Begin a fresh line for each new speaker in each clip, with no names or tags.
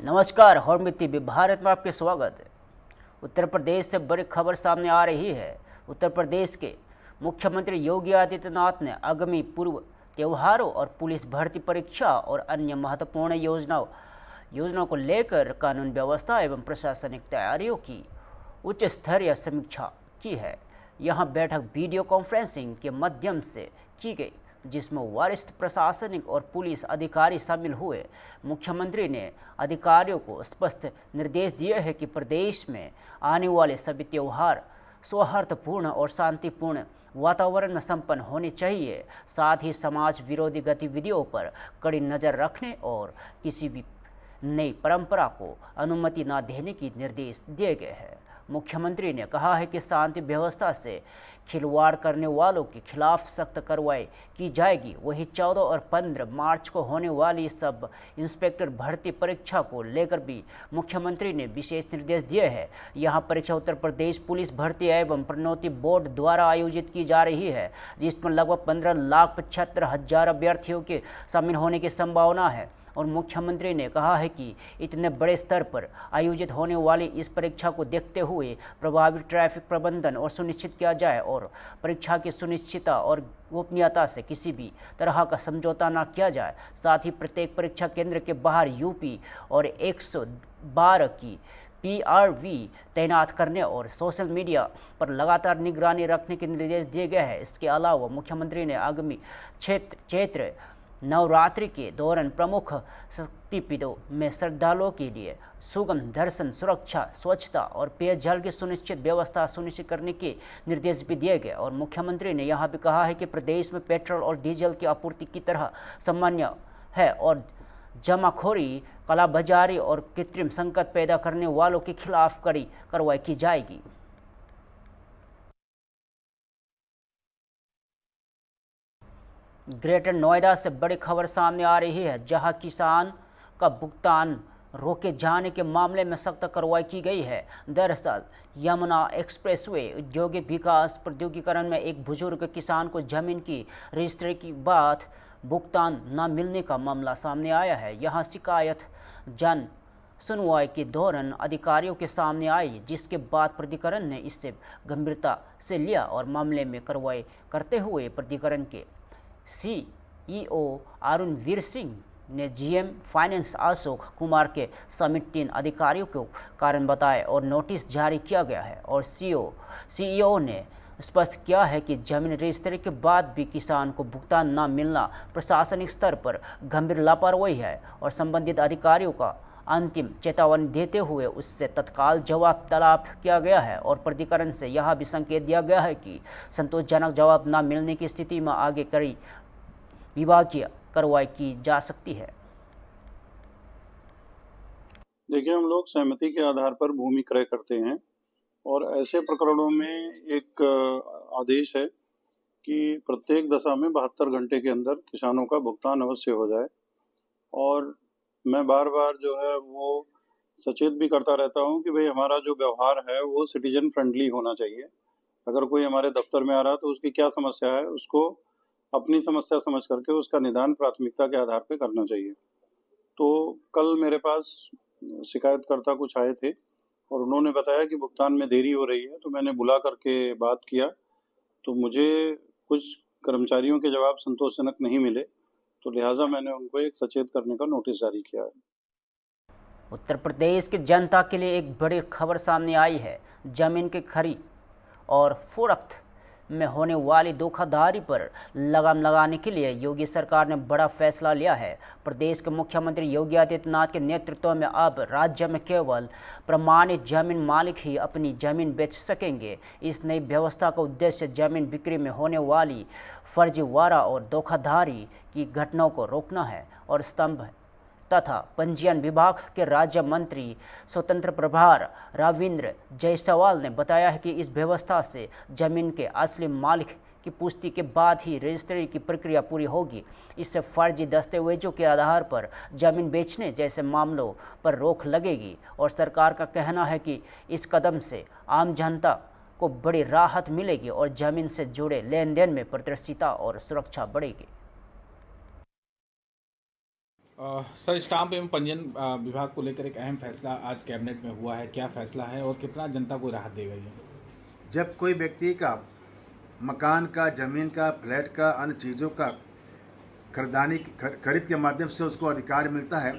नमस्कार, हॉर्मिट टीवी भारत में आपके स्वागत है। उत्तर प्रदेश से बड़ी खबर सामने आ रही है। उत्तर प्रदेश के मुख्यमंत्री योगी आदित्यनाथ ने आगामी पूर्व त्योहारों और पुलिस भर्ती परीक्षा और अन्य महत्वपूर्ण योजनाओं को लेकर कानून व्यवस्था एवं प्रशासनिक तैयारियों की उच्च स्तरीय समीक्षा की है। यहां बैठक वीडियो कॉन्फ्रेंसिंग के माध्यम से की गई, जिसमें वरिष्ठ प्रशासनिक और पुलिस अधिकारी शामिल हुए। मुख्यमंत्री ने अधिकारियों को स्पष्ट निर्देश दिए हैं कि प्रदेश में आने वाले सभी त्यौहार सौहार्दपूर्ण और शांतिपूर्ण वातावरण में संपन्न होने चाहिए। साथ ही समाज विरोधी गतिविधियों पर कड़ी नज़र रखने और किसी भी नई परंपरा को अनुमति न देने की निर्देश दिए गए हैं। मुख्यमंत्री ने कहा है कि शांति व्यवस्था से खिलवाड़ करने वालों के खिलाफ सख्त कार्रवाई की जाएगी। वहीं 14 और 15 मार्च को होने वाली सब इंस्पेक्टर भर्ती परीक्षा को लेकर भी मुख्यमंत्री ने विशेष निर्देश दिए हैं। यहां परीक्षा उत्तर प्रदेश पुलिस भर्ती एवं प्रोन्नति बोर्ड द्वारा आयोजित की जा रही है, जिसमें लगभग 15,75,000 अभ्यर्थियों के शामिल होने की संभावना है। और मुख्यमंत्री ने कहा है कि इतने बड़े स्तर पर आयोजित होने वाली इस परीक्षा को देखते हुए प्रभावी ट्रैफिक प्रबंधन और सुनिश्चित किया जाए और परीक्षा की सुनिश्चितता और गोपनीयता से किसी भी तरह का समझौता न किया जाए। साथ ही प्रत्येक परीक्षा केंद्र के बाहर यूपी और 112 की PRV तैनात करने और सोशल मीडिया पर लगातार निगरानी रखने के निर्देश दिए गए हैं। इसके अलावा मुख्यमंत्री ने आगामी चैत्र नवरात्रि के दौरान प्रमुख शक्तिपीठों में श्रद्धालुओं के लिए सुगम दर्शन, सुरक्षा, स्वच्छता और पेयजल की सुनिश्चित व्यवस्था सुनिश्चित करने के निर्देश भी दिए गए। और मुख्यमंत्री ने यहां भी कहा है कि प्रदेश में पेट्रोल और डीजल की आपूर्ति की तरह सामान्य है और जमाखोरी, कालाबाजारी और कृत्रिम संकट पैदा करने वालों के खिलाफ कड़ी कार्रवाई की जाएगी। ग्रेटर नोएडा से बड़ी खबर सामने आ रही है, जहां किसान का भुगतान रोके जाने के मामले में सख्त कार्रवाई की गई है। दरअसल यमुना एक्सप्रेसवे औद्योगिक विकास प्रौद्योगिकीकरण में एक बुजुर्ग किसान को जमीन की रजिस्ट्री के बाद भुगतान न मिलने का मामला सामने आया है। यहां शिकायत जन सुनवाई के दौरान अधिकारियों के सामने आई, जिसके बाद प्राधिकरण ने इसे गंभीरता से लिया और मामले में कार्रवाई करते हुए प्राधिकरण के CEO अरुणवीर सिंह ने GM फाइनेंस अशोक कुमार के समेत 3 अधिकारियों को कारण बताए और नोटिस जारी किया गया है। और CEO ने स्पष्ट किया है कि जमीन रजिस्ट्री के बाद भी किसान को भुगतान न मिलना प्रशासनिक स्तर पर गंभीर लापरवाही है और संबंधित अधिकारियों का अंतिम चेतावनी देते हुए उससे तत्काल जवाब तलब किया गया है। और प्राधिकरण से यह भी संकेत दिया गया है कि संतोषजनक जवाब न मिलने की स्थिति में आगे कड़ी विभागीय कार्रवाई की जा सकती है।
देखिए, हम लोग सहमति के आधार पर भूमि क्रय करते हैं और ऐसे प्रकरणों में एक आदेश है कि प्रत्येक दशा में 72 घंटे के अंदर किसानों का भुगतान अवश्य हो जाए। और मैं बार बार जो है वो सचेत भी करता रहता हूँ कि भाई हमारा जो व्यवहार है वो सिटीजन फ्रेंडली होना चाहिए। अगर कोई हमारे दफ्तर में आ रहा है तो उसकी क्या समस्या है, उसको अपनी समस्या समझ करके उसका निदान प्राथमिकता के आधार पर करना चाहिए। तो कल मेरे पास शिकायतकर्ता कुछ आए थे और उन्होंने बताया कि भुगतान में देरी हो रही है, तो मैंने बुला करके बात किया तो मुझे कुछ कर्मचारियों के जवाब संतोषजनक नहीं मिले, तो लिहाजा मैंने उनको एक सचेत करने का नोटिस जारी किया है।
उत्तर प्रदेश की जनता के लिए एक बड़ी खबर सामने आई है। जमीन की खरीद और फरोख्त में होने वाली धोखाधड़ी पर लगाम लगाने के लिए योगी सरकार ने बड़ा फैसला लिया है। प्रदेश के मुख्यमंत्री योगी आदित्यनाथ के नेतृत्व में अब राज्य में केवल प्रमाणित जमीन मालिक ही अपनी जमीन बेच सकेंगे। इस नई व्यवस्था का उद्देश्य जमीन बिक्री में होने वाली फर्जीवाड़ा और धोखाधड़ी की घटनाओं को रोकना है। और स्तंभ तथा पंजीयन विभाग के राज्य मंत्री स्वतंत्र प्रभार रविंद्र जायसवाल ने बताया है कि इस व्यवस्था से जमीन के असली मालिक की पुष्टि के बाद ही रजिस्ट्री की प्रक्रिया पूरी होगी। इससे फर्जी दस्तावेजों के आधार पर जमीन बेचने जैसे मामलों पर रोक लगेगी। और सरकार का कहना है कि इस कदम से आम जनता को बड़ी राहत मिलेगी और जमीन से जुड़े लेन देन में पारदर्शिता और सुरक्षा बढ़ेगी।
सर, स्टाम्प एवं पंजीयन विभाग को लेकर एक अहम फैसला आज कैबिनेट में हुआ है। क्या फैसला है और कितना जनता को राहत देगा ये?
जब कोई व्यक्ति का मकान का, ज़मीन का, फ्लैट का, अन्य चीज़ों का खरीद के माध्यम से उसको अधिकार मिलता है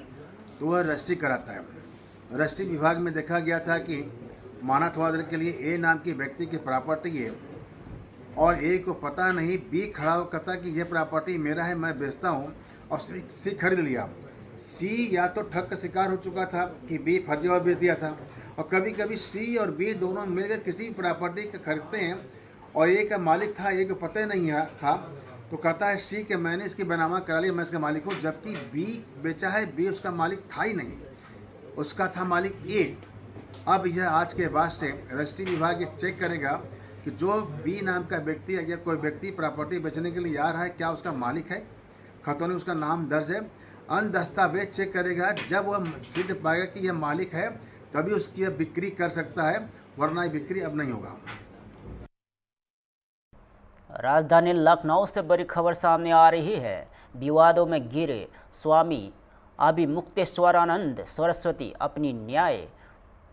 तो वह रजिस्ट्री कराता है। रजिस्ट्री विभाग में देखा गया था कि मानव वादर के लिए ए नाम के व्यक्ति की प्रॉपर्टी है और ए को पता नहीं, बी खड़ा होकर कहता कि यह प्रॉपर्टी मेरा है, मैं बेचता हूँ, और सी खरीद लिया। सी या तो ठग का शिकार हो चुका था कि बी फर्जीवाड़ा बेच दिया था, और कभी कभी सी और बी दोनों मिलकर किसी भी प्रॉपर्टी को खरीदते हैं और ए का मालिक था, ए को पता ही नहीं था, तो कहता है सी कि मैंने इसकी बनामा करा लिया, मैं इसका मालिक हूँ, जबकि बी बेचा है, बी उसका मालिक था ही नहीं, उसका था मालिक ए। अब यह आज के बाद से रजिस्ट्री विभाग ये चेक करेगा कि जो बी नाम का व्यक्ति या कोई व्यक्ति प्रॉपर्टी बेचने के लिए आ रहा है, क्या उसका मालिक है, खतौनी में उसका नाम दर्ज है। अन्य दस्तावेज चेक करेगा, जब वह सिद्ध पाएगा कि यह मालिक है तभी उसकी यह बिक्री कर सकता है, वरना ये बिक्री अब नहीं होगा।
राजधानी लखनऊ से बड़ी खबर सामने आ रही है। विवादों में घिरे स्वामी अभिमुक्तेश्वरानंद सरस्वती अपनी न्याय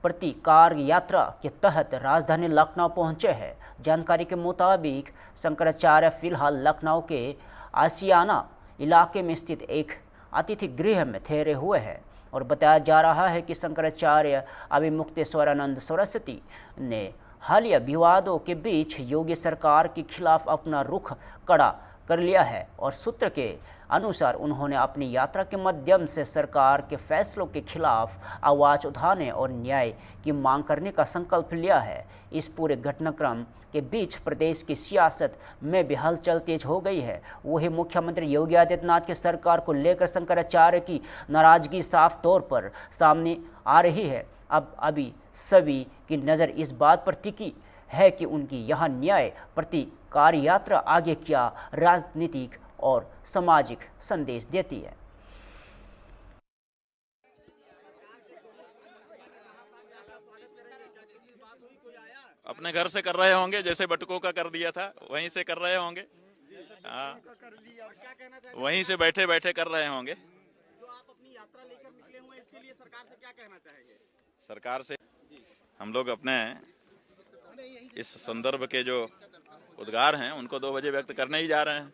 प्रतिकार यात्रा के तहत राजधानी लखनऊ पहुंचे हैं। जानकारी के मुताबिक शंकराचार्य फिलहाल लखनऊ के आशियाना इलाके में स्थित एक अतिथि गृह में ठहरे हुए हैं और बताया जा रहा है कि शंकराचार्य अभिमुक्तेश्वरानंद सरस्वती ने हालिया विवादों के बीच योगी सरकार के खिलाफ अपना रुख कड़ा कर लिया है और सूत्र के अनुसार उन्होंने अपनी यात्रा के माध्यम से सरकार के फैसलों के खिलाफ आवाज़ उठाने और न्याय की मांग करने का संकल्प लिया है। इस पूरे घटनाक्रम के बीच प्रदेश की सियासत में भी हलचल तेज हो गई है। वही मुख्यमंत्री योगी आदित्यनाथ की सरकार को लेकर शंकराचार्य की नाराजगी साफ तौर पर सामने आ रही है। अब अभी सभी की नज़र इस बात पर टिकी है कि उनकी यह न्याय प्रतिकार यात्रा आगे क्या राजनीतिक और सामाजिक संदेश देती है।
अपने घर से कर रहे होंगे, जैसे बटुकों का कर दिया था वहीं से कर रहे होंगे। हाँ, वहीं से बैठे बैठे कर रहे होंगे।
जो आप अपनी यात्रा लेकर निकले हुए इसके लिए सरकार से क्या कहना चाहेंगे?
सरकार से हम लोग अपने इस संदर्भ के जो उद्गार हैं उनको 2 बजे व्यक्त करने ही जा रहे हैं।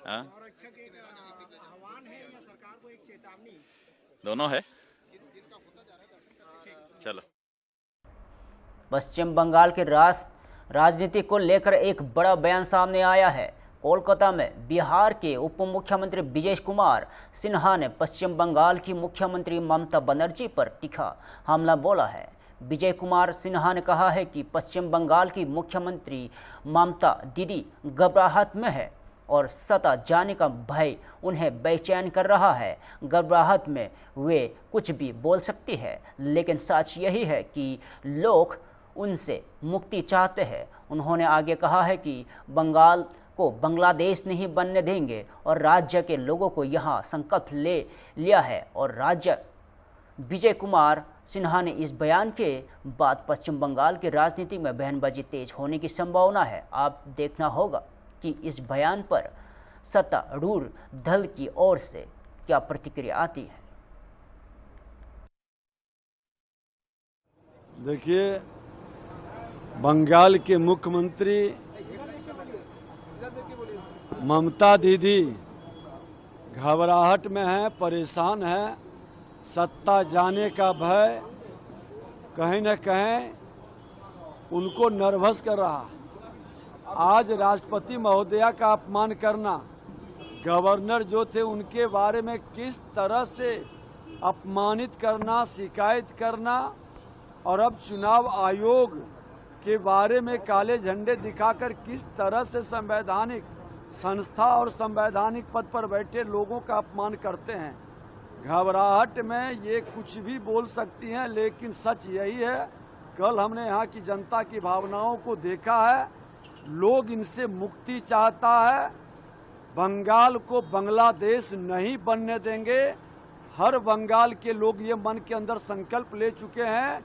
हाँ,
आह्वान है या सरकार को एक चेतावनी?
दोनों है। चलो।
पश्चिम बंगाल की राजनीति को लेकर एक बड़ा बयान सामने आया है। कोलकाता में बिहार के उप मुख्यमंत्री विजय कुमार सिन्हा ने पश्चिम बंगाल की मुख्यमंत्री ममता बनर्जी पर तीखा हमला बोला है। विजय कुमार सिन्हा ने कहा है कि पश्चिम बंगाल की मुख्यमंत्री ममता दीदी घबराहट में है और सत्ता जाने का भय उन्हें बेचैन कर रहा है। घबराहट में वे कुछ भी बोल सकती है, लेकिन सच यही है कि लोग उनसे मुक्ति चाहते हैं। उन्होंने आगे कहा है कि बंगाल को बांग्लादेश नहीं बनने देंगे और राज्य के लोगों को यहाँ संकल्प ले लिया है और राज्य। विजय कुमार सिन्हा ने इस बयान के बाद पश्चिम बंगाल की राजनीति में बयानबाजी तेज होने की संभावना है। आप देखना होगा कि इस बयान पर सत्तारूढ़ दल की ओर से क्या प्रतिक्रिया आती है।
देखिए, बंगाल के मुख्यमंत्री ममता दीदी घबराहट में है, परेशान है। सत्ता जाने का भय कहीं न कहीं उनको नर्वस कर रहा। आज राष्ट्रपति महोदया का अपमान करना, गवर्नर जो थे उनके बारे में किस तरह से अपमानित करना, शिकायत करना, और अब चुनाव आयोग के बारे में काले झंडे दिखाकर किस तरह से संवैधानिक संस्था और संवैधानिक पद पर बैठे लोगों का अपमान करते हैं। घबराहट में ये कुछ भी बोल सकती हैं, लेकिन सच यही है, कल हमने यहाँ की जनता की भावनाओं को देखा है। लोग इनसे मुक्ति चाहता है। बंगाल को बांग्लादेश नहीं बनने देंगे। हर बंगाल के लोग ये मन के अंदर संकल्प ले चुके हैं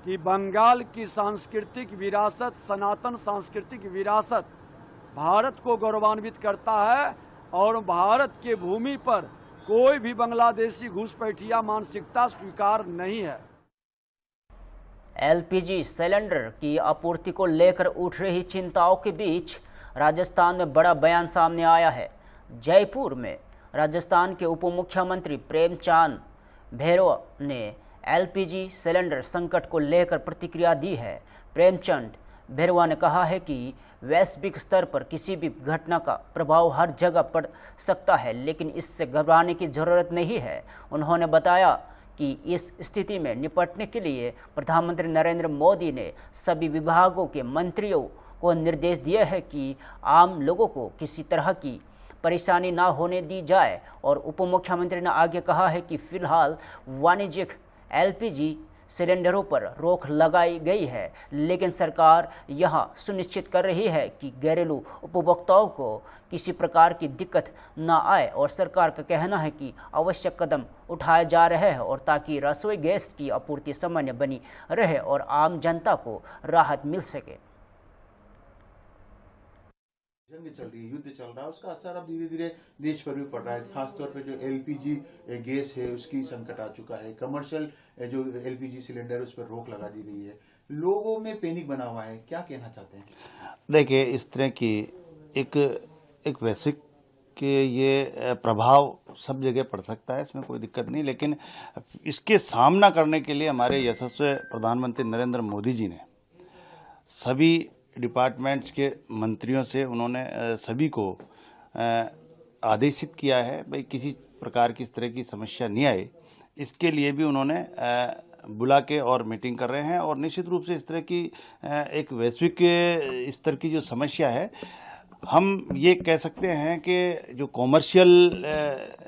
कि बंगाल की सांस्कृतिक विरासत, सनातन सांस्कृतिक विरासत भारत को गौरवान्वित करता है और भारत के भूमि पर कोई भी बांग्लादेशी घुसपैठिया मानसिकता स्वीकार नहीं है।
एलपीजी सिलेंडर की आपूर्ति को लेकर उठ रही चिंताओं के बीच राजस्थान में बड़ा बयान सामने आया है। जयपुर में राजस्थान के उप मुख्यमंत्री प्रेमचंद भैरवा ने एलपीजी सिलेंडर संकट को लेकर प्रतिक्रिया दी है। प्रेमचंद भैरवा ने कहा है कि वैश्विक स्तर पर किसी भी घटना का प्रभाव हर जगह पड़ सकता है, लेकिन इससे घबराने की जरूरत नहीं है। उन्होंने बताया कि इस स्थिति में निपटने के लिए प्रधानमंत्री नरेंद्र मोदी ने सभी विभागों के मंत्रियों को निर्देश दिए हैं कि आम लोगों को किसी तरह की परेशानी ना होने दी जाए। और उप मुख्यमंत्री ने आगे कहा है कि फिलहाल वाणिज्यिक एलपीजी सिलेंडरों पर रोक लगाई गई है, लेकिन सरकार यह सुनिश्चित कर रही है कि घरेलू उपभोक्ताओं को किसी प्रकार की दिक्कत न आए। और सरकार का कहना है कि आवश्यक कदम उठाए जा रहे हैं और ताकि रसोई गैस की आपूर्ति सामान्य बनी रहे और आम जनता को राहत मिल सके।
जंग चल रही है, युद्ध चल रहा है, उसका असर अब धीरे धीरे देश पर भी पड़ रहा है। खासतौर पे जो एलपीजी गैस है उसकी संकट आ चुका है। कमर्शियल जो एलपीजी सिलेंडर उस पर रोक लगा दी गई है। लोगों में पैनिक बना हुआ है। क्या कहना चाहते हैं?
देखिए, इस तरह की एक वैश्विक के ये प्रभाव सब जगह पड़ सकता है, इसमें कोई दिक्कत नहीं, लेकिन इसके सामना करने के लिए हमारे यशस्वी प्रधानमंत्री नरेंद्र मोदी जी ने सभी डिपार्टमेंट्स के मंत्रियों से उन्होंने सभी को आदेशित किया है भाई किसी प्रकार की इस तरह की समस्या नहीं आए। इसके लिए भी उन्होंने बुला के और मीटिंग कर रहे हैं और निश्चित रूप से इस तरह की एक वैश्विक स्तर की जो समस्या है, हम ये कह सकते हैं कि जो कॉमर्शियल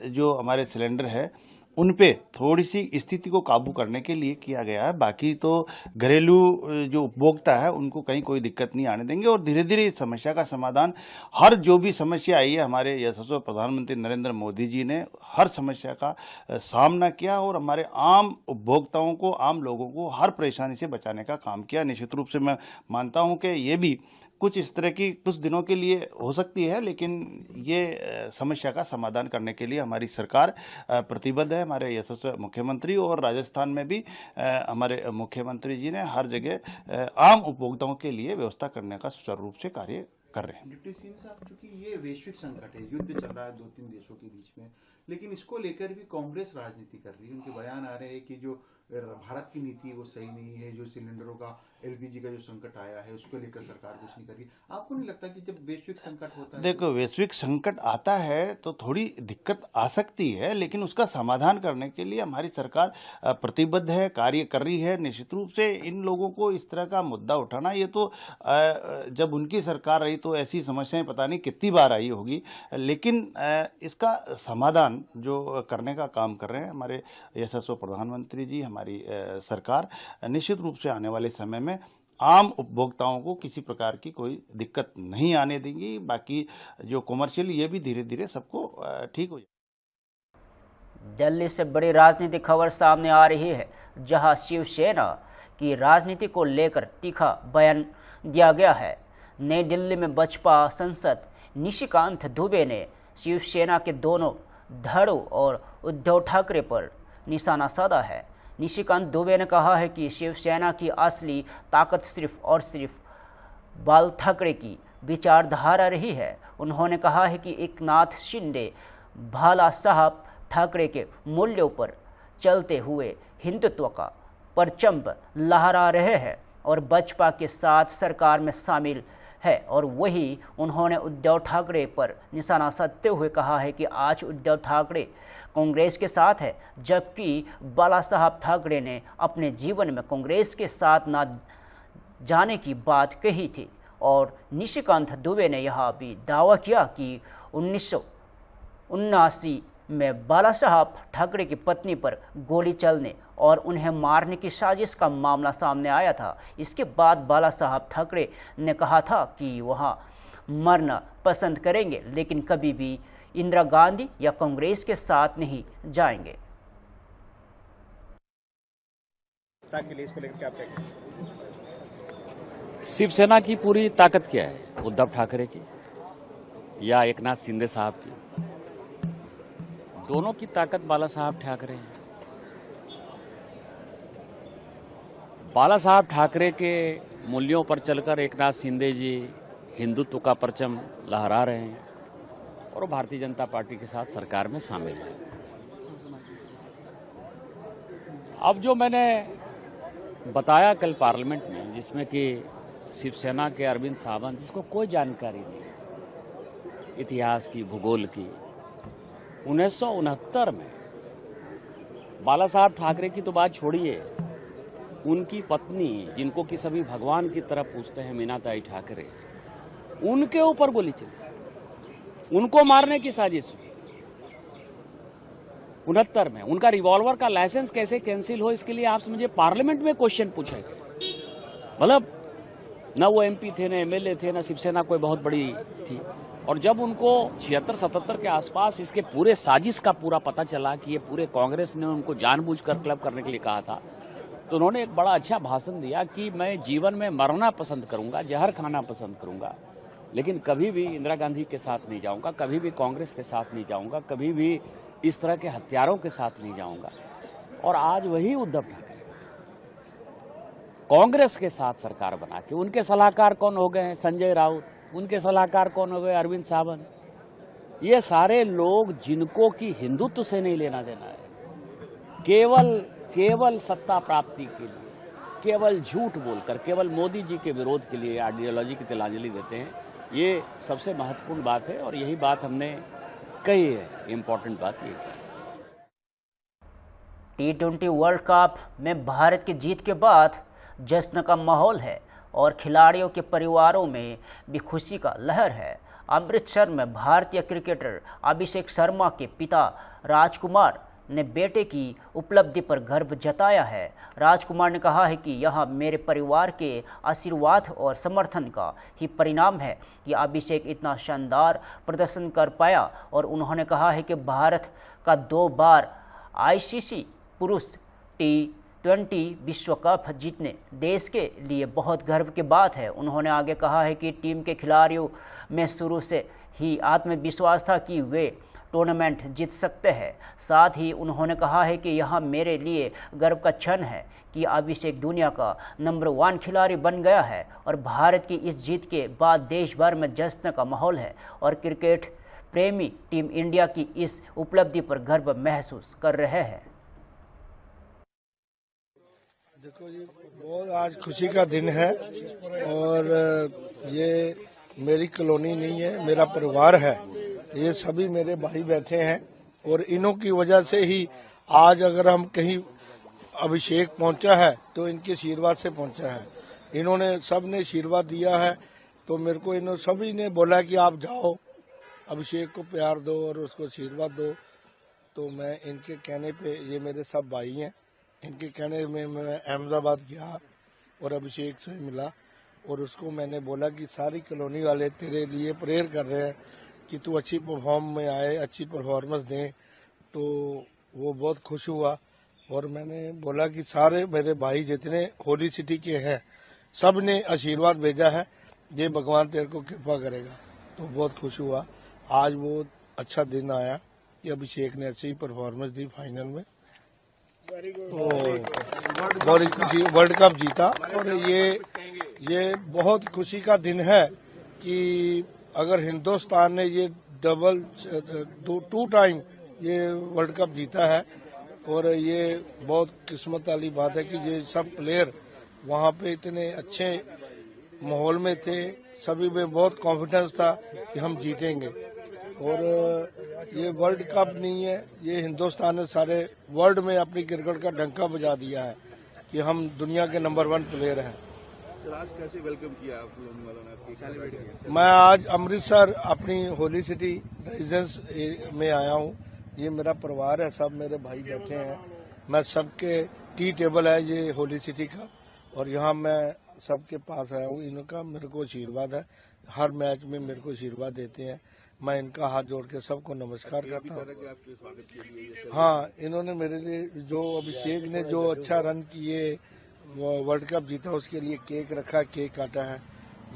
जो हमारे सिलेंडर है उन पे थोड़ी सी स्थिति को काबू करने के लिए किया गया है। बाकी तो घरेलू जो उपभोक्ता है उनको कहीं कोई दिक्कत नहीं आने देंगे और धीरे धीरे इस समस्या का समाधान, हर जो भी समस्या आई है हमारे यशस्वी प्रधानमंत्री नरेंद्र मोदी जी ने हर समस्या का सामना किया और हमारे आम उपभोक्ताओं को, आम लोगों को हर परेशानी से बचाने का काम किया। निश्चित रूप से मैं मानता हूं कि ये भी कुछ इस तरह की कुछ दिनों के लिए हो सकती है, लेकिन ये समस्या का समाधान करने के लिए हमारी सरकार प्रतिबद्ध है। हमारे यशस्वी मुख्यमंत्री और राजस्थान में भी हमारे मुख्यमंत्री जी ने हर जगह आम उपभोक्ताओं के लिए व्यवस्था करने का सुचारू रूप से कार्य कर रहे हैं।
डिप्टी सीएम साहब, चूंकि ये वैश्विक संकट है, युद्ध चल रहा है 2-3 देशों के बीच में, लेकिन इसको लेकर भी कांग्रेस राजनीति कर रही है। उनके बयान आ रहे हैं कि जो भारत की नीति वो सही नहीं है, जो सिलेंडरों का एलपीजी का जो संकट आया है उसको लेकर सरकार कुछ नहीं कर रही। आपको नहीं लगता कि जब वैश्विक संकट होता है,
देखो वैश्विक संकट आता है तो थोड़ी दिक्कत आ सकती है, लेकिन उसका समाधान करने के लिए हमारी सरकार प्रतिबद्ध है, कार्य कर रही है। निश्चित रूप से इन लोगों को इस तरह का मुद्दा उठाना, ये तो जब उनकी सरकार रही तो ऐसी समस्याएं पता नहीं कितनी बार आई होगी, लेकिन इसका समाधान जो करने का काम कर रहे हैं हमारे यशस्वी प्रधानमंत्री जी, हमारी सरकार निश्चित रूप से आने वाले समय में आम उपभोक्ताओं को किसी प्रकार की कोई दिक्कत नहीं आने देंगी। बाकी जो कमर्शियल ये भी धीरे धीरे सबको ठीक हो जाए।
दिल्ली से बड़ी राजनीतिक खबर सामने आ रही है, जहां शिवसेना की राजनीति को लेकर तीखा बयान दिया गया है। नई दिल्ली में बसपा सांसद निशिकांत दुबे ने शिवसेना के दोनों धड़ों और उद्धव ठाकरे पर निशाना साधा है। निशिकांत दुबे ने कहा है कि शिवसेना की असली ताकत सिर्फ और सिर्फ बाल ठाकरे की विचारधारा रही है। उन्होंने कहा है कि एकनाथ शिंदे बाला साहब ठाकरे के मूल्यों पर चलते हुए हिंदुत्व का परचम लहरा रहे हैं और बसपा के साथ सरकार में शामिल है। और वही उन्होंने उद्धव ठाकरे पर निशाना साधते हुए कहा है कि आज उद्धव ठाकरे कांग्रेस के साथ है, जबकि बाला साहब ठाकरे ने अपने जीवन में कांग्रेस के साथ ना जाने की बात कही थी। और निशिकांत दुबे ने यह भी दावा किया कि 1979 में बाला साहब ठाकरे की पत्नी पर गोली चलने और उन्हें मारने की साजिश का मामला सामने आया था। इसके बाद बाला साहब ठाकरे ने कहा था कि वह मरना पसंद करेंगे, लेकिन कभी भी इंदिरा गांधी या कांग्रेस के साथ नहीं जाएंगे।
शिवसेना की पूरी ताकत क्या है? उद्धव ठाकरे की या एकनाथ शिंदे साहब की? दोनों की ताकत बाला साहब ठाकरे हैं। बाला साहब ठाकरे के मूल्यों पर चलकर एकनाथ शिंदे जी हिंदुत्व का परचम लहरा रहे हैं और भारतीय जनता पार्टी के साथ सरकार में शामिल है। अब जो मैंने बताया कल पार्लियामेंट में, जिसमें कि शिवसेना के अरविंद सावंत, जिसको कोई जानकारी नहीं इतिहास की, भूगोल की, 1969 में बाला साहब ठाकरे की तो बात छोड़िए, उनकी पत्नी, जिनको कि सभी भगवान की तरफ पूछते हैं, मीनाताई ठाकरे, उनके ऊपर गोली चली, उनको मारने की साजिश हुई 69 में। उनका रिवॉल्वर का लाइसेंस कैसे कैंसिल हो, इसके लिए आपसे मुझे पार्लियामेंट में क्वेश्चन पूछा गया। मतलब न वो एमपी थे, न एमएलए थे, न शिवसेना कोई बहुत बड़ी थी। और जब उनको 76-77 के आसपास इसके पूरे साजिश का पूरा पता चला कि ये पूरे कांग्रेस ने उनको जानबूझकर क्लब करने के लिए कहा था, तो उन्होंने एक बड़ा अच्छा भाषण दिया कि मैं जीवन में मरना पसंद करूंगा, जहर खाना पसंद करूंगा, लेकिन कभी भी इंदिरा गांधी के साथ नहीं जाऊंगा, कभी भी कांग्रेस के साथ नहीं जाऊंगा, कभी भी इस तरह के हत्यारों के साथ नहीं जाऊंगा। और आज वही उद्धव ठाकरे कांग्रेस के साथ सरकार बना के, उनके सलाहकार कौन हो गए हैं? संजय राउत। उनके सलाहकार कौन हो गए? अरविंद सावंत। ये सारे लोग जिनको कि हिंदुत्व से नहीं लेना देना है, केवल सत्ता प्राप्ति के लिए, केवल झूठ बोलकर, केवल मोदी जी के विरोध के लिए आइडियोलॉजी की तिलांजलि देते हैं। ये सबसे महत्वपूर्ण बात है और यही बात हमने कही है। इम्पोर्टेंट बात ये है।
T20 वर्ल्ड कप में भारत की जीत के बाद जश्न का माहौल है और खिलाड़ियों के परिवारों में भी खुशी का लहर है। अमृतसर में भारतीय क्रिकेटर अभिषेक शर्मा के पिता राजकुमार ने बेटे की उपलब्धि पर गर्व जताया है। राजकुमार ने कहा है कि यह मेरे परिवार के आशीर्वाद और समर्थन का ही परिणाम है कि अभिषेक इतना शानदार प्रदर्शन कर पाया। और उन्होंने कहा है कि भारत का 2 बार आईसीसी पुरुष T20 विश्व कप जीतने देश के लिए बहुत गर्व की बात है। उन्होंने आगे कहा है कि टीम के खिलाड़ियों में शुरू से ही आत्मविश्वास था कि वे टूर्नामेंट जीत सकते हैं। साथ ही उन्होंने कहा है कि यह मेरे लिए गर्व का क्षण है कि अभिषेक दुनिया का नंबर 1 खिलाड़ी बन गया है और भारत की इस जीत के बाद देश भर में जश्न का माहौल है और क्रिकेट प्रेमी टीम इंडिया की इस उपलब्धि पर गर्व महसूस कर रहे हैं।
देखो जी, बहुत आज खुशी का दिन है और ये मेरी कॉलोनी नहीं है, मेरा परिवार है। ये सभी मेरे भाई बैठे हैं और इन्हों की वजह से ही आज अगर हम कहीं अभिषेक पहुंचा है तो इनके आशीर्वाद से पहुंचा है। इन्होंने सब ने आशीर्वाद दिया है, तो मेरे को इन्होंने सभी ने बोला कि आप जाओ, अभिषेक को प्यार दो और उसको आशीर्वाद दो। तो मैं इनके कहने पे, ये मेरे सब भाई हैं, इनके कहने में मैं अहमदाबाद गया और अभिषेक से मिला और उसको मैंने बोला कि सारी कॉलोनी वाले तेरे लिए प्रेयर कर रहे हैं कि तू अच्छी परफॉर्म में आए, अच्छी परफॉर्मेंस दें। तो वो बहुत खुश हुआ और मैंने बोला कि सारे मेरे भाई जितने होली सिटी के हैं सब ने आशीर्वाद भेजा है, ये भगवान तेरे को कृपा करेगा। तो बहुत खुश हुआ। आज वो अच्छा दिन आया कि अभिषेक ने अच्छी परफॉर्मेंस दी फाइनल में, बड़ी खुशी, वर्ल्ड कप जीता। और ये बहुत खुशी का दिन है कि अगर हिंदुस्तान ने ये डबल 2 टाइम ये वर्ल्ड कप जीता है और ये बहुत किस्मत वाली बात है कि ये सब प्लेयर वहाँ पे इतने अच्छे माहौल में थे, सभी में बहुत कॉन्फिडेंस था कि हम जीतेंगे। और ये वर्ल्ड कप नहीं है, ये हिंदुस्तान ने सारे वर्ल्ड में अपनी क्रिकेट का डंका बजा दिया है कि हम दुनिया के नंबर 1 प्लेयर हैं।
आज कैसे वेलकम किया आप लोगों वालों ने, सेलिब्रेट किया?
मैं आज अमृतसर अपनी होली सिटी रेजिडेंस में आया हूँ। ये मेरा परिवार है, सब मेरे भाई बैठे हैं। मैं सबके टी टेबल है ये होली सिटी का और यहाँ मैं सबके पास आया हूँ। इनका मेरे को आशीर्वाद है, हर मैच में मेरे को आशीर्वाद देते हैं। मैं इनका हाथ जोड़ के सबको नमस्कार करता हूँ। हाँ, इन्होंने मेरे लिए, जो अभिषेक ने जो अच्छा रन किए, वर्ल्ड कप जीता, उसके लिए केक रखा, केक काटा है।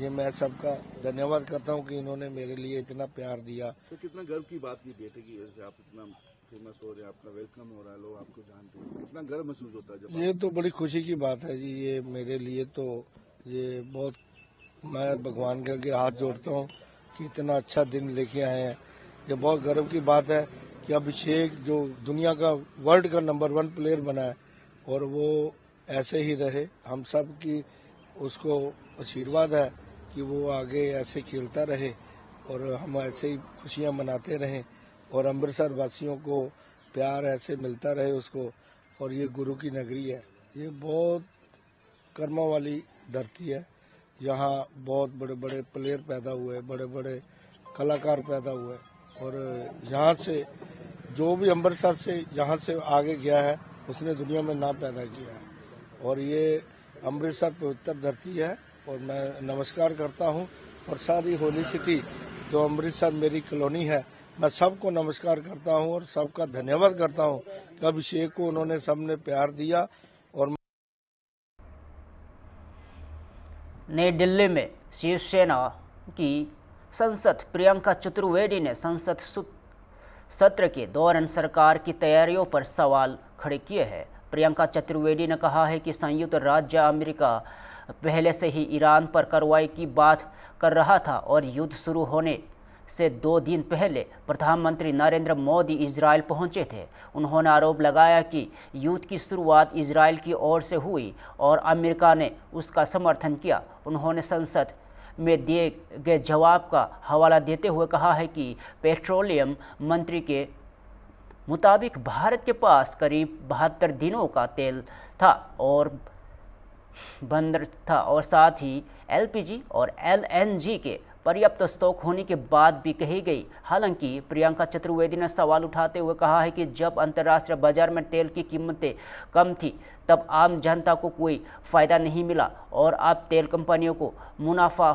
ये मैं सबका धन्यवाद करता हूँ कि इन्होंने मेरे लिए इतना प्यार दिया।
तो कितना गर्व की बात की बेटे की वजह से आप इतना
फेमस हो रहे हैं, आपका वेलकम हो रहा है, लोग आपको जानते हैं, कितना गर्व महसूस होता है जब
ये तो बड़ी खुशी की बात है जी। ये मेरे लिए तो ये बहुत, मैं भगवान के आगे हाथ जोड़ता हूँ कि इतना अच्छा दिन लेके आए हैं। ये बहुत गर्व की बात है कि अभिषेक जो दुनिया का वर्ल्ड का नंबर 1 प्लेयर बना है और वो ऐसे ही रहे। हम सब की उसको आशीर्वाद है कि वो आगे ऐसे खेलता रहे और हम ऐसे ही खुशियां मनाते रहें और अमृतसर वासियों को प्यार ऐसे मिलता रहे उसको। और ये गुरु की नगरी है, ये बहुत कर्मों वाली धरती है। यहाँ बहुत बड़े बड़े प्लेयर पैदा हुए, बड़े बड़े कलाकार पैदा हुए और यहाँ से जो भी अमृतसर से यहाँ से आगे गया है उसने दुनिया में नाम पैदा किया है। और ये अमृतसर पवित्र धरती है और मैं नमस्कार करता हूँ। और सारी होली सिटी जो अमृतसर मेरी कॉलोनी है, मैं सबको नमस्कार करता हूँ और सबका धन्यवाद करता हूँ कि अभिषेक को उन्होंने सबने प्यार दिया। और
नई दिल्ली में शिवसेना की सांसद प्रियंका चतुर्वेदी ने संसद सत्र के दौरान सरकार की तैयारियों पर सवाल खड़े किए हैं। प्रियंका चतुर्वेदी ने कहा है कि संयुक्त राज्य अमेरिका पहले से ही ईरान पर कार्रवाई की बात कर रहा था और युद्ध शुरू होने से 2 दिन पहले प्रधानमंत्री नरेंद्र मोदी इजरायल पहुंचे थे। उन्होंने आरोप लगाया कि युद्ध की शुरुआत इजरायल की ओर से हुई और अमेरिका ने उसका समर्थन किया। उन्होंने संसद में दिए गए जवाब का हवाला देते हुए कहा है कि पेट्रोलियम मंत्री के मुताबिक भारत के पास करीब 72 दिनों का तेल था और बंदर था और साथ ही एलपीजी और एलएनजी के पर्याप्त स्टॉक होने के बाद भी कही गई। हालांकि प्रियंका चतुर्वेदी ने सवाल उठाते हुए कहा है कि जब अंतर्राष्ट्रीय बाजार में तेल की कीमतें कम थी तब आम जनता को कोई फ़ायदा नहीं मिला और अब तेल कंपनियों को मुनाफा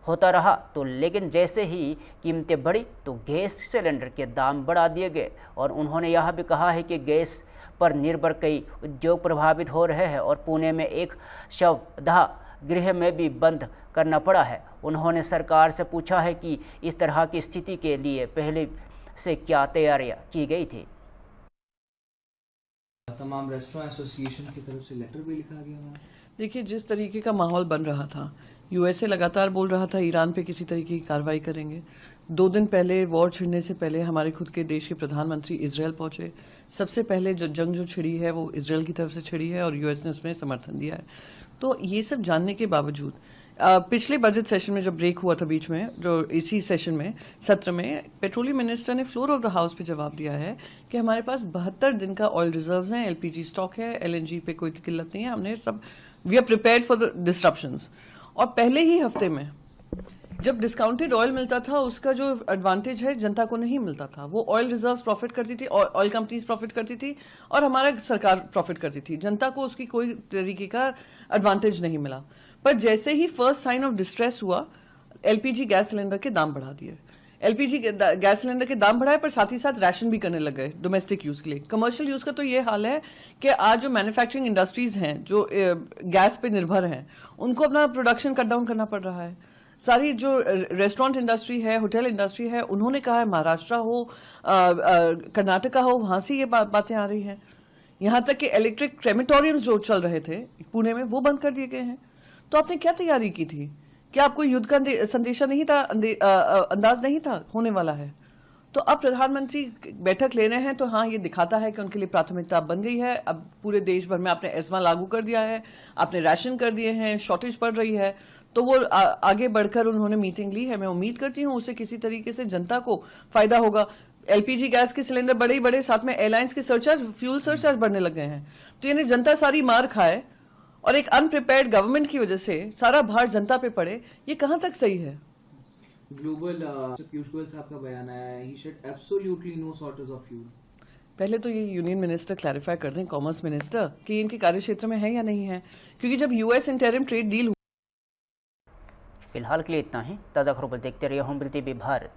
होता रहा। तो लेकिन जैसे ही कीमतें बढ़ी तो गैस सिलेंडर के दाम बढ़ा दिए गए। और उन्होंने यह भी कहा है कि गैस पर निर्भर कई उद्योग प्रभावित हो रहे हैं और पुणे में एक शवदाह गृह में भी बंद करना पड़ा है। उन्होंने सरकार से पूछा है कि इस तरह की स्थिति के लिए पहले से क्या तैयारियां की गई थी।
तमाम रेस्टोरेंट एसोसिएशन की तरफ से लेटर भी लिखा गया है।
देखिए, जिस तरीके का माहौल बन रहा था, यूएसए लगातार बोल रहा था ईरान पे किसी तरीके की कार्रवाई करेंगे। 2 दिन पहले वॉर छिड़ने से पहले हमारे खुद के देश के प्रधानमंत्री इजरायल जंग सबसे पहले जो छिड़ी है वो इजरायल की तरफ से छिड़ी है और यूएस ने उसमें समर्थन दिया है। तो ये सब जानने के बावजूद पिछले बजट सेशन में जब ब्रेक हुआ था बीच में, जो इसी सेशन में सत्र में पेट्रोलियम मिनिस्टर ने फ्लोर ऑफ द हाउस पे जवाब दिया है कि हमारे पास 72 दिन का ऑयल रिजर्व्स हैं, एलपीजी स्टॉक है, एलएनजी पे कोई किल्लत नहीं है, हमने सब we are prepared for the disruptions. और पहले ही हफ्ते में जब डिस्काउंटेड ऑयल मिलता था उसका जो एडवांटेज है जनता को नहीं मिलता था। वो ऑयल रिजर्व्स प्रॉफिट करती थी, ऑयल कंपनीज प्रॉफिट करती थी और हमारा सरकार प्रॉफिट करती थी। जनता को उसकी कोई तरीके का एडवांटेज नहीं मिला। पर जैसे ही फर्स्ट साइन ऑफ डिस्ट्रेस हुआ, एलपीजी गैस सिलेंडर के दाम बढ़ा दिए। एलपीजी गैस सिलेंडर के दाम बढ़ाए पर साथ ही साथ राशन भी करने लग गए डोमेस्टिक यूज के लिए। कमर्शियल यूज का तो ये हाल है कि आज जो मैन्युफैक्चरिंग इंडस्ट्रीज हैं जो गैस पे निर्भर हैं उनको अपना प्रोडक्शन कट डाउन करना पड़ रहा है। सारी जो रेस्टोरेंट इंडस्ट्री है, होटल इंडस्ट्री है, उन्होंने कहा है महाराष्ट्र हो कर्नाटका हो, वहां से ये बातें आ रही हैं। यहाँ तक कि इलेक्ट्रिक क्रेमेटोरियम्स जो चल रहे थे पुणे में वो बंद कर दिए गए हैं। तो आपने क्या तैयारी की थी? क्या आपको युद्ध का संदेशा नहीं था, अंदाज नहीं था होने वाला है? तो अब प्रधानमंत्री बैठक ले रहे हैं तो हाँ, ये दिखाता है कि उनके लिए प्राथमिकता बन गई है। अब पूरे देश भर में आपने एस्मा लागू कर दिया है, आपने राशन कर दिए हैं, शॉर्टेज पड़ रही है, तो वो आगे बढ़कर उन्होंने मीटिंग ली है। मैं उम्मीद करती हूँ उससे किसी तरीके से जनता को फायदा होगा। एलपीजी गैस के सिलेंडर बड़े ही बड़े, साथ में एयरलाइंस के सरचार्ज, फ्यूल सरचार्ज बढ़ने लग गए हैं। तो यानी जनता सारी मार खाए और एक अनप्रिपेयर्ड गवर्नमेंट की वजह से सारा भार जनता पे पड़े, ये कहां तक सही है?
ग्लोबल पीयूष गोयल साहब का बयान आया है, he said absolutely no shortage of fuel.
पहले तो ये यूनियन मिनिस्टर क्लैरिफाई कर दें, कॉमर्स मिनिस्टर, कि इनके कार्यक्षेत्र में है या नहीं है, क्योंकि जब यूएस इंटरिम ट्रेड डील
फिलहाल के लिए इतना ही। ताज़ा खबरों पर देखते रहिए होम टीवी भारत।